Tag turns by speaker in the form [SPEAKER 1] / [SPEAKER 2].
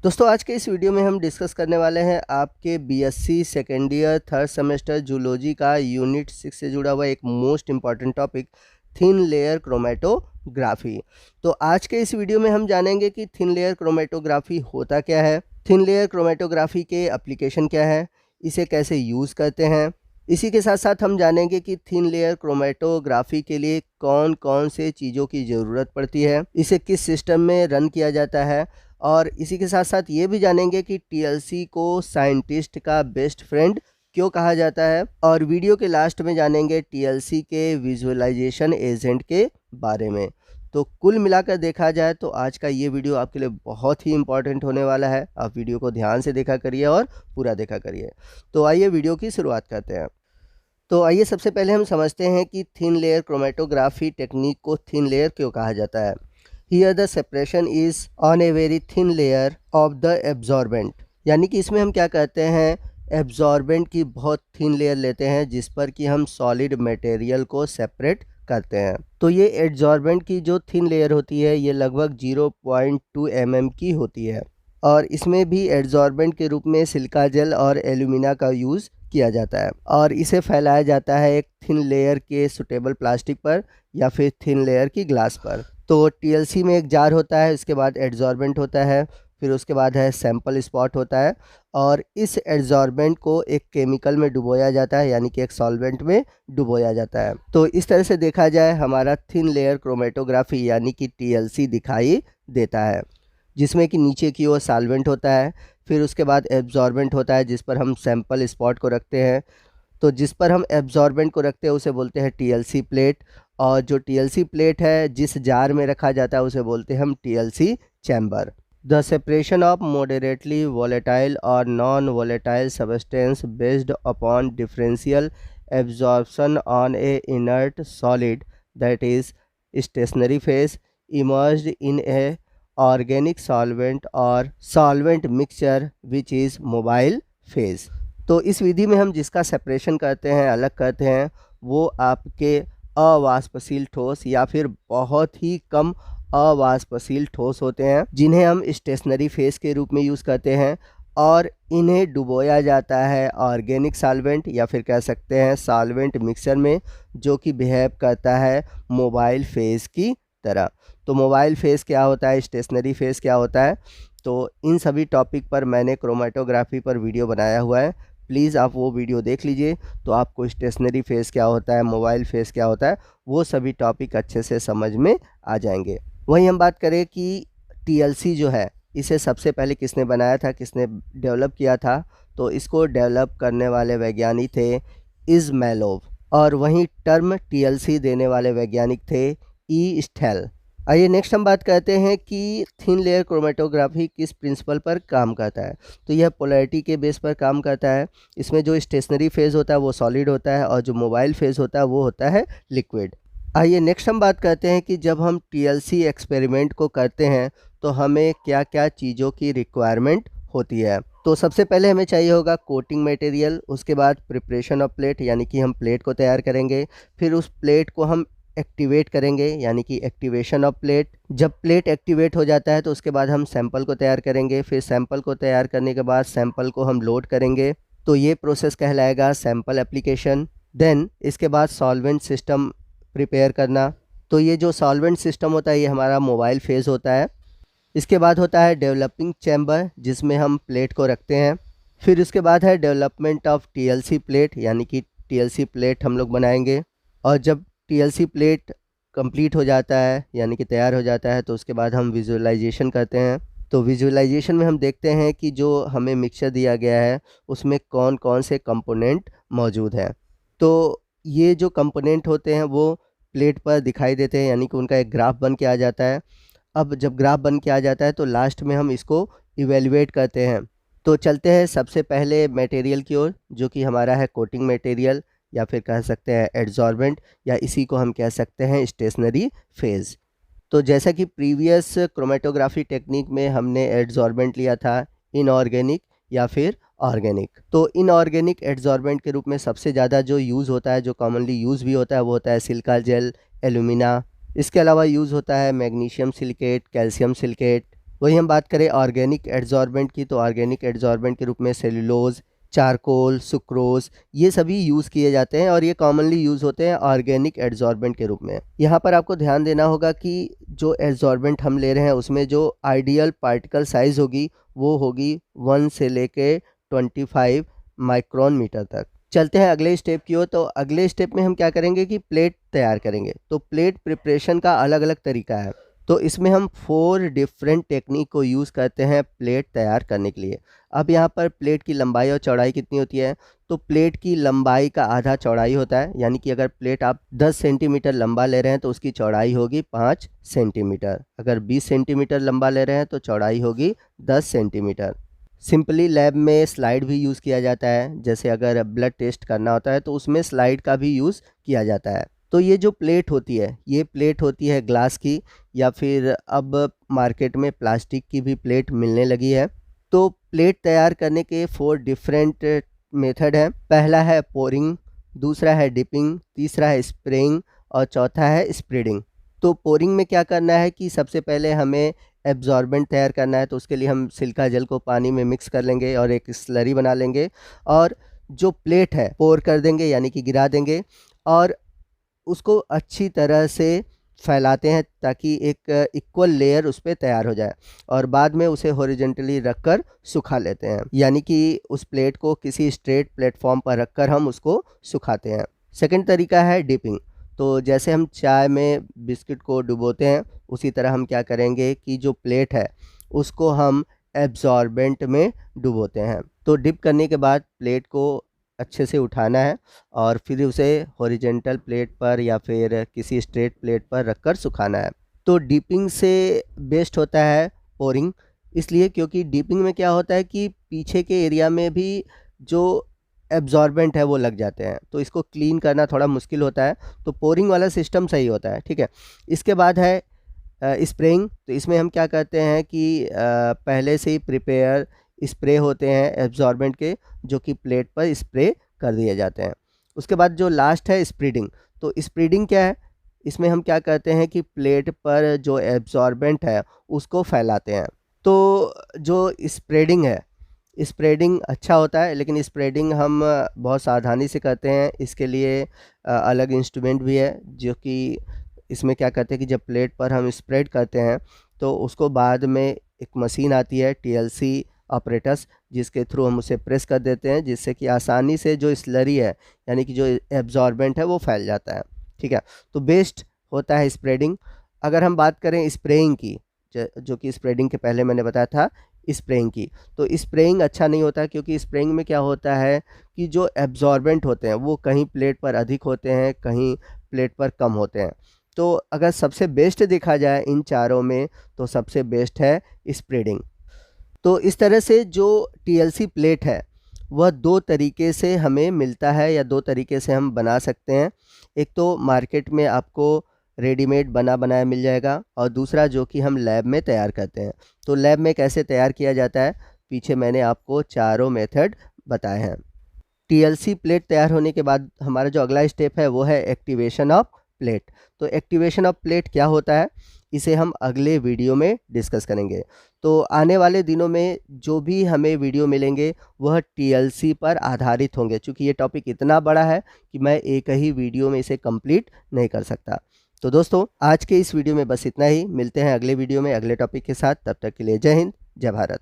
[SPEAKER 1] दोस्तों आज के इस वीडियो में हम डिस्कस करने वाले हैं आपके BSc second year third semester zoology का यूनिट 6 से जुड़ा हुआ एक most important topic thin layer chromatography. तो आज के इस वीडियो में हम जानेंगे कि थिन लेयर क्रोमेटोग्राफी होता क्या है, थिन लेयर क्रोमेटोग्राफी के एप्लीकेशन क्या है, इसे कैसे यूज़ करते हैं। इसी के साथ साथ हम जानेंगे कि थिन लेयर क्रोमेटोग्राफी के लिए कौन कौन से चीज़ों की ज़रूरत पड़ती है, इसे किस सिस्टम में रन किया जाता है, और इसी के साथ साथ ये भी जानेंगे कि टीएलसी को साइंटिस्ट का बेस्ट फ्रेंड क्यों कहा जाता है। और वीडियो के लास्ट में जानेंगे टीएलसी के विजुअलाइजेशन एजेंट के बारे में। तो कुल मिलाकर देखा जाए तो आज का ये वीडियो आपके लिए बहुत ही इंपॉर्टेंट होने वाला है। आप वीडियो को ध्यान से देखा करिए और पूरा देखा करिए। तो आइए वीडियो की शुरुआत करते हैं। तो आइए सबसे पहले हम समझते हैं कि थिन लेयर क्रोमेटोग्राफी टेक्निक को थिन लेयर क्यों कहा जाता है। Here the separation is on a very thin layer of the absorbent, यानी कि इसमें हम क्या करते हैं, एब्जॉर्बेंट की बहुत थिन लेयर लेते हैं जिस पर कि हम सॉलिड मटेरियल को सेपरेट करते हैं। तो ये एब्जॉर्बेंट की जो थिन लेयर होती है ये लगभग 0.2 mm की होती है, और इसमें भी एब्जॉर्बेंट के रूप में सिलिका जेल और एल्यूमिना का यूज़ किया जाता है, और इसे फैलाया जाता है एक थिन लेयर के सुटेबल प्लास्टिक पर या फिर थिन लेयर की ग्लास पर। तो टीएलसी में एक जार होता है, इसके बाद एड्जॉर्बेंट होता है, फिर उसके बाद है सैंपल स्पॉट होता है, और इस एड्जॉर्बेंट को एक केमिकल में डुबोया जाता है, यानी कि एक सॉल्वेंट में डुबोया जाता है। तो इस तरह से देखा जाए हमारा थिन लेयर क्रोमेटोग्राफी यानी कि टीएलसी दिखाई देता है, जिसमें कि नीचे की ओर सॉल्वेंट होता है, फिर उसके बाद एब्जॉर्बेंट होता है जिस पर हम सैंपल स्पॉट को रखते हैं। तो जिस पर हम एब्जॉर्बेंट को रखते हैं उसे बोलते हैं टीएलसी प्लेट, और जो टीएलसी प्लेट है जिस जार में रखा जाता है उसे बोलते हैं हम TLC chamber. The separation of moderately volatile और non volatile substance based upon differential absorption on a inert solid that is stationary phase immersed in a organic solvent और solvent mixture which is mobile phase. तो इस विधि में हम जिसका separation करते हैं, अलग करते हैं, वो आपके अवाष्पशील ठोस या फिर बहुत ही कम अवाष्पशील ठोस होते हैं, जिन्हें हम स्टेशनरी फेस के रूप में यूज़ करते हैं, और इन्हें डुबोया जाता है ऑर्गेनिक सॉल्वेंट या फिर कह सकते हैं सॉल्वेंट मिक्सचर में, जो कि बिहेव करता है मोबाइल फेस की तरह। तो मोबाइल फेस क्या होता है, स्टेशनरी फेस क्या होता है, तो इन सभी टॉपिक पर मैंने क्रोमेटोग्राफी पर वीडियो बनाया हुआ है, प्लीज़ आप वो वीडियो देख लीजिए। तो आपको स्टेशनरी फेस क्या होता है, मोबाइल फेस क्या होता है, वो सभी टॉपिक अच्छे से समझ में आ जाएंगे। वहीं हम बात करें कि टीएलसी जो है इसे सबसे पहले किसने बनाया था, किसने डेवलप किया था, तो इसको डेवलप करने वाले वैज्ञानिक थे इज़मैलोव, और वहीं टर्म टीएलसी देने वाले वैज्ञानिक थे ई स्टेल। आइए नेक्स्ट हम बात करते हैं कि थिन लेयर क्रोमेटोग्राफी किस प्रिंसिपल पर काम करता है। तो यह पोलैरिटी के बेस पर काम करता है। इसमें जो स्टेशनरी फेज़ होता है वो सॉलिड होता है, और जो मोबाइल फेज़ होता है वो होता है लिक्विड। आइए नेक्स्ट हम बात करते हैं कि जब हम टीएलसी एक्सपेरिमेंट को करते हैं तो हमें क्या क्या चीज़ों की रिक्वायरमेंट होती है। तो सबसे पहले हमें चाहिए होगा कोटिंग मटेरियल, उसके बाद प्रिपरेशन ऑफ प्लेट यानी कि हम प्लेट को तैयार करेंगे, फिर उस प्लेट को हम एक्टिवेट करेंगे यानी कि एक्टिवेशन ऑफ प्लेट। जब प्लेट एक्टिवेट हो जाता है तो उसके बाद हम सैंपल को तैयार करेंगे, फिर सैंपल को तैयार करने के बाद सैंपल को हम लोड करेंगे, तो ये प्रोसेस कहलाएगा सैंपल एप्लीकेशन। देन इसके बाद सॉल्वेंट सिस्टम प्रिपेयर करना, तो ये जो सॉल्वेंट सिस्टम होता है ये हमारा मोबाइल फेज़ होता है। इसके बाद होता है डेवलपिंग चैम्बर जिसमें हम प्लेट को रखते हैं, फिर उसके बाद है डेवलपमेंट ऑफ टीएलसी प्लेट यानी कि टीएलसी प्लेट हम लोग बनाएंगे, और जब टीएलसी प्लेट कंप्लीट हो जाता है यानी कि तैयार हो जाता है तो उसके बाद हम विजुअलाइजेशन करते हैं। तो विजुअलाइजेशन में हम देखते हैं कि जो हमें मिक्सचर दिया गया है उसमें कौन कौन से कंपोनेंट मौजूद हैं। तो ये जो कंपोनेंट होते हैं वो प्लेट पर दिखाई देते हैं, यानी कि उनका एक ग्राफ बन के आ जाता है। अब जब ग्राफ बन के आ जाता है तो लास्ट में हम इसको इवेल्युएट करते हैं। तो चलते हैं सबसे पहले मटेरियल की ओर, जो कि हमारा है कोटिंग मटेरियल या फिर कह सकते हैं एड्जॉर्बेंट, या इसी को हम कह सकते हैं स्टेशनरी फेज़। तो जैसा कि प्रीवियस क्रोमेटोग्राफी टेक्निक में हमने एड्जॉर्बेंट लिया था इनऑर्गेनिक या फिर ऑर्गेनिक, तो इनऑर्गेनिक एड्जॉर्बेंट के रूप में सबसे ज़्यादा जो यूज़ होता है, जो कॉमनली यूज़ भी होता है, वो होता है सिलिका जेल, एल्यूमिना। इसके अलावा यूज़ होता है मैग्नीशियम सिलिकेट, कैल्शियम सिलिकेट, वही हम बात करें ऑर्गेनिक एडजॉर्बेंट की, तो ऑर्गेनिक एडजॉर्बेंट के रूप में सेलुलोज, चारकोल, सुक्रोज, ये सभी यूज़ किए जाते हैं और ये कॉमनली यूज़ होते हैं ऑर्गेनिक एडजॉर्बेंट के रूप में। यहाँ पर आपको ध्यान देना होगा कि जो एडजॉर्बेंट हम ले रहे हैं उसमें जो आइडियल पार्टिकल साइज़ होगी वो होगी 1 से लेके 25 माइक्रोन मीटर तक। चलते हैं अगले स्टेप की ओर। तो अगले स्टेप में हम क्या करेंगे कि प्लेट तैयार करेंगे। तो प्लेट प्रिपरेशन का अलग अलग तरीका है, तो इसमें हम 4 डिफरेंट टेक्निक को यूज़ करते हैं प्लेट तैयार करने के लिए। अब यहाँ पर प्लेट की लंबाई और चौड़ाई कितनी होती है, तो प्लेट की लंबाई का आधा चौड़ाई होता है, यानी कि अगर प्लेट आप 10 सेंटीमीटर लंबा ले रहे हैं तो उसकी चौड़ाई होगी 5 सेंटीमीटर। अगर 20 सेंटीमीटर लंबा ले रहे हैं तो चौड़ाई होगी 10 सेंटीमीटर। सिंपली लैब में स्लाइड भी यूज़ किया जाता है, जैसे अगर ब्लड टेस्ट करना होता है तो उसमें स्लाइड का भी यूज़ किया जाता है। तो ये जो प्लेट होती है, ये प्लेट होती है ग्लास की, या फिर अब मार्केट में प्लास्टिक की भी प्लेट मिलने लगी है। तो प्लेट तैयार करने के 4 डिफरेंट मेथड हैं। पहला है पोरिंग, दूसरा है डिपिंग, तीसरा है स्प्रेइंग और चौथा है स्प्रेडिंग। तो पोरिंग में क्या करना है कि सबसे पहले हमें एब्जॉर्बेंट तैयार करना है, तो उसके लिए हम सिल्का जेल को पानी में मिक्स कर लेंगे और एक स्लरी बना लेंगे और जो प्लेट है पोर कर देंगे, यानी कि गिरा देंगे और उसको अच्छी तरह से फैलाते हैं ताकि एक इक्वल लेयर उस पर तैयार हो जाए और बाद में उसे हॉरिजॉन्टली रखकर सुखा लेते हैं, यानी कि उस प्लेट को किसी स्ट्रेट प्लेटफॉर्म पर रखकर हम उसको सुखाते हैं। सेकंड तरीका है डिपिंग। तो जैसे हम चाय में बिस्किट को डुबोते हैं उसी तरह हम क्या करेंगे कि जो प्लेट है उसको हम एब्जॉर्बेंट में डुबोते हैं। तो डिप करने के बाद प्लेट को अच्छे से उठाना है और फिर उसे हॉरिजॉन्टल प्लेट पर या फिर किसी स्ट्रेट प्लेट पर रखकर सुखाना है। तो डीपिंग से बेस्ट होता है पोरिंग, इसलिए क्योंकि डीपिंग में क्या होता है कि पीछे के एरिया में भी जो एब्जॉर्बेंट है वो लग जाते हैं, तो इसको क्लीन करना थोड़ा मुश्किल होता है। तो पोरिंग वाला सिस्टम सही होता है, ठीक है। इसके बाद है स्प्रेइंग। तो इसमें हम क्या करते हैं कि पहले से ही प्रिपेयर स्प्रे होते हैं एब्जॉर्बेंट के, जो कि प्लेट पर स्प्रे कर दिए जाते हैं। उसके बाद जो लास्ट है स्प्रेडिंग। तो स्प्रेडिंग क्या है, इसमें हम क्या करते हैं कि प्लेट पर जो एब्जॉर्बेंट है उसको फैलाते हैं। तो जो स्प्रेडिंग है, स्प्रेडिंग अच्छा होता है, लेकिन स्प्रेडिंग हम बहुत सावधानी से करते हैं। इसके लिए अलग इंस्ट्रूमेंट भी है, जो कि इसमें क्या करते हैं कि जब प्लेट पर हम स्प्रेड करते हैं तो उसको बाद में एक मशीन आती है TLC ऑपरेटस, जिसके थ्रू हम उसे प्रेस कर देते हैं, जिससे कि आसानी से जो स्लरी है यानी कि जो एब्जॉर्बेंट है वो फैल जाता है, ठीक है। तो बेस्ट होता है स्प्रेडिंग। अगर हम बात करें स्प्रेइंग की, जो कि स्प्रेडिंग के पहले मैंने बताया था स्प्रेइंग की, तो स्प्रेइंग अच्छा नहीं होता, क्योंकि स्प्रेइंग में क्या होता है कि जो एब्जॉर्बेंट होते हैं वो कहीं प्लेट पर अधिक होते हैं, कहीं प्लेट पर कम होते हैं। तो अगर सबसे बेस्ट देखा जाए इन चारों में तो सबसे बेस्ट है स्प्रेडिंग। तो इस तरह से जो TLC प्लेट है वह 2 तरीके से हमें मिलता है या 2 तरीके से हम बना सकते हैं। एक तो मार्केट में आपको रेडीमेड बना बनाया मिल जाएगा और दूसरा जो कि हम लैब में तैयार करते हैं। तो लैब में कैसे तैयार किया जाता है, पीछे मैंने आपको चारों मेथड बताए हैं। TLC प्लेट तैयार होने के बाद हमारा जो अगला स्टेप है वो है एक्टिवेशन ऑफ प्लेट। तो एक्टिवेशन ऑफ प्लेट क्या होता है, इसे हम अगले वीडियो में डिस्कस करेंगे। तो आने वाले दिनों में जो भी हमें वीडियो मिलेंगे वह TLC पर आधारित होंगे, क्योंकि ये टॉपिक इतना बड़ा है कि मैं एक ही वीडियो में इसे कंप्लीट नहीं कर सकता। तो दोस्तों आज के इस वीडियो में बस इतना ही। मिलते हैं अगले वीडियो में अगले टॉपिक के साथ। तब तक के लिए जय हिंद, जय भारत।